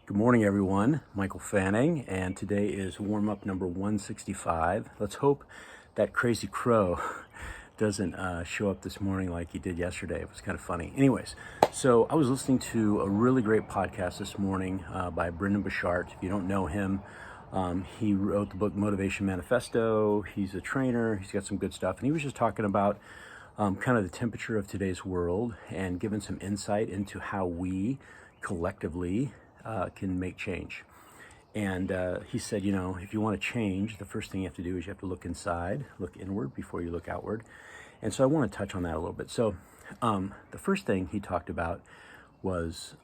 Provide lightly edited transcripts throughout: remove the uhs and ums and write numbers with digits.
Good morning, everyone. Michael Fanning, and today is warm-up number 165. Let's hope that crazy crow doesn't show up this morning like he did yesterday. It was kind of funny. Anyways, so I was listening to a really great podcast this morning by Brendan Burchard. If you don't know him, he wrote the book Motivation Manifesto. He's a trainer. He's got some good stuff, and he was just talking about kind of the temperature of today's world and giving some insight into how we collectively can make change. And he said, if you want to change, the first thing you have to do is you have to look inside, look inward before you look outward. And so I want to touch on that a little bit. So the first thing he talked about was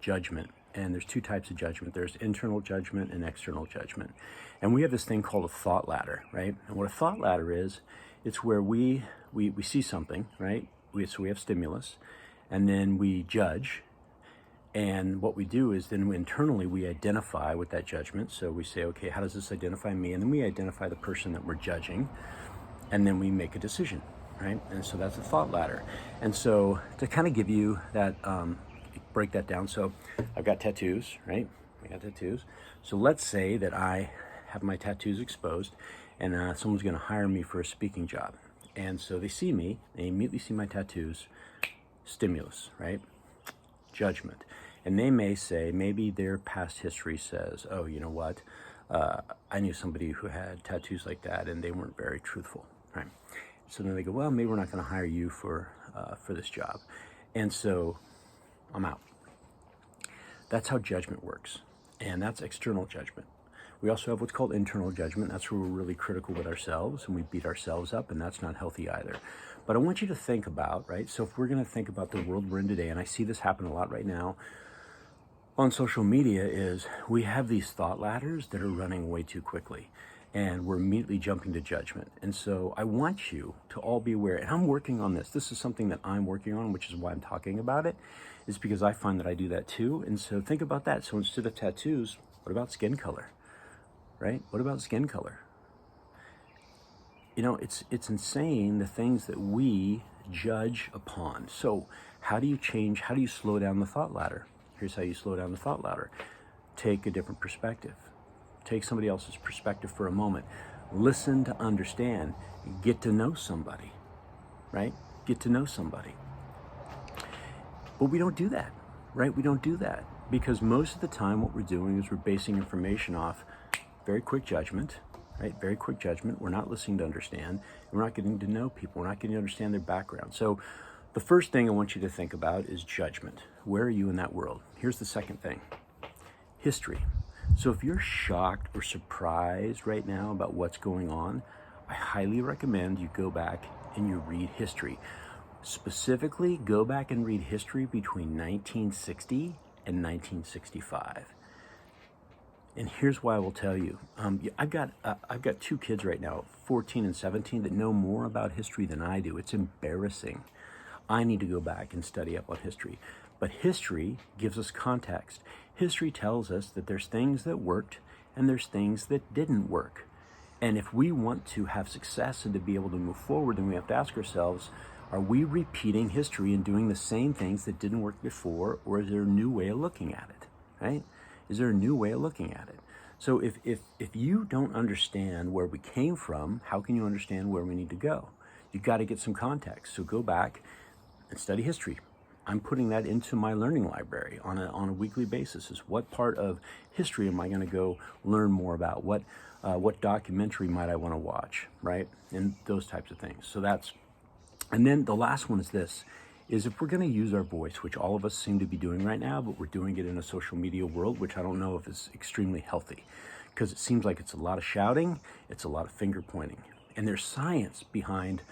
judgment. And there's two types of judgment. There's internal judgment and external judgment. And we have this thing called a thought ladder, right? And what a thought ladder is, it's where we see something, right? So we have stimulus, and then we judge. And what we do is then internally we identify with that judgment. So we say, okay, how does this identify me? And then we identify the person that we're judging. And then we make a decision, right? And so that's a thought ladder. And so to kind of give you that, break that down. So I've got tattoos, right? I got tattoos. So let's say that I have my tattoos exposed and someone's going to hire me for a speaking job. And so they see me, they immediately see my tattoos, stimulus, right? Judgment. And they may say, maybe their past history says, oh, you know what? I knew somebody who had tattoos like that and they weren't very truthful, right? So then they go, well, maybe we're not going to hire you for this job. And so I'm out. That's how judgment works. And that's external judgment. We also have what's called internal judgment. That's where we're really critical with ourselves and we beat ourselves up, and that's not healthy either. But I want you to think about, right? So if we're going to think about the world we're in today, and I see this happen a lot right now on social media, is we have these thought ladders that are running way too quickly and we're immediately jumping to judgment. And so I want you to all be aware, and I'm working on this. This is something that I'm working on, which is why I'm talking about it, is because I find that I do that too. And so think about that. So instead of tattoos, what about skin color, right? What about skin color? It's insane the things that we judge upon. So how do you change? How do you slow down the thought ladder? Here's how you slow down the thought ladder. Take a different perspective. Take somebody else's perspective for a moment. Listen to understand. Get to know somebody, right? Get to know somebody. But we don't do that, right? We don't do that because most of the time what we're doing is we're basing information off very quick judgment, right? Very quick judgment. We're not listening to understand. We're not getting to know people. We're not getting to understand their background. So the first thing I want you to think about is judgment. Where are you in that world? Here's the second thing. History. So if you're shocked or surprised right now about what's going on, I highly recommend you go back and you read history. Specifically, go back and read history between 1960 and 1965. And here's why I will tell you. I've got two kids right now, 14 and 17, that know more about history than I do. It's embarrassing. I need to go back and study up on history. But history gives us context. History tells us that there's things that worked and there's things that didn't work. And if we want to have success and to be able to move forward, then we have to ask ourselves, are we repeating history and doing the same things that didn't work before, or is there a new way of looking at it, right? Is there a new way of looking at it? So if you don't understand where we came from, how can you understand where we need to go? You've got to get some context. So go back and study history. I'm putting that into my learning library on a weekly basis. Is what part of history am I going to go learn more about? What documentary might I want to watch, right? And those types of things. So and then the last one is this, is if we're going to use our voice, which all of us seem to be doing right now, but we're doing it in a social media world, which I don't know if is extremely healthy, because it seems like it's a lot of shouting, it's a lot of finger pointing, and there's science behind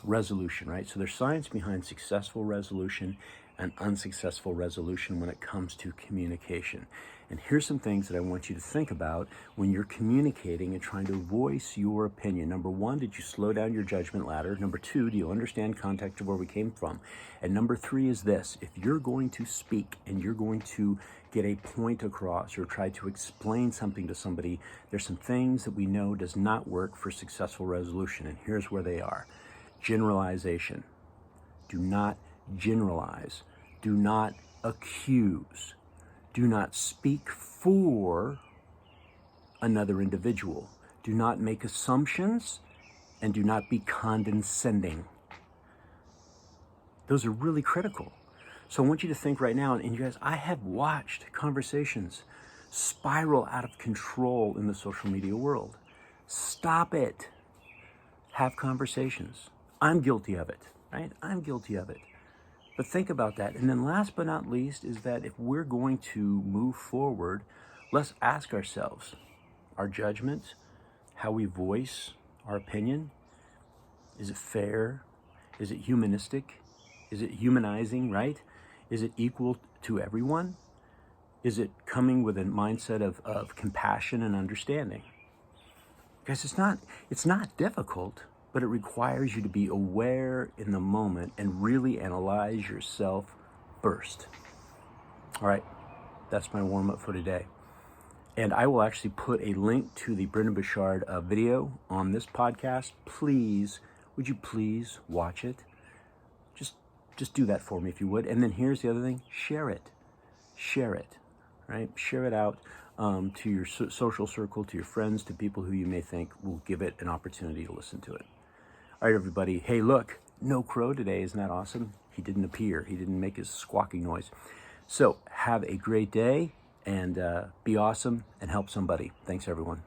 resolution, right? So there's science behind successful resolution and unsuccessful resolution when it comes to communication. And here's some things that I want you to think about when you're communicating and trying to voice your opinion. Number one, did you slow down your judgment ladder? Number two, do you understand context of where we came from? And number three is this: if you're going to speak and you're going to get a point across or try to explain something to somebody, there's some things that we know does not work for successful resolution, and here's where they are. Generalization. Do not generalize. Do not accuse. Do not speak for another individual. Do not make assumptions, and do not be condescending. Those are really critical. So I want you to think right now, and you guys, I have watched conversations spiral out of control in the social media world. Stop it. Have conversations. I'm guilty of it, right? I'm guilty of it. But think about that. And then last but not least is that if we're going to move forward, let's ask ourselves, our judgment, how we voice our opinion, is it fair? Is it humanistic? Is it humanizing, right? Is it equal to everyone? Is it coming with a mindset of compassion and understanding? Guys, it's not difficult, but it requires you to be aware in the moment and really analyze yourself first. All right, that's my warm-up for today. And I will actually put a link to the Brendan Bouchard video on this podcast. Please, would you please watch it? Just do that for me if you would. And then here's the other thing, share it, right? Share it out to your social circle, to your friends, to people who you may think will give it an opportunity to listen to it. All right, everybody. Hey, look, no crow today. Isn't that awesome? He didn't appear. He didn't make his squawking noise. So have a great day and be awesome and help somebody. Thanks, everyone.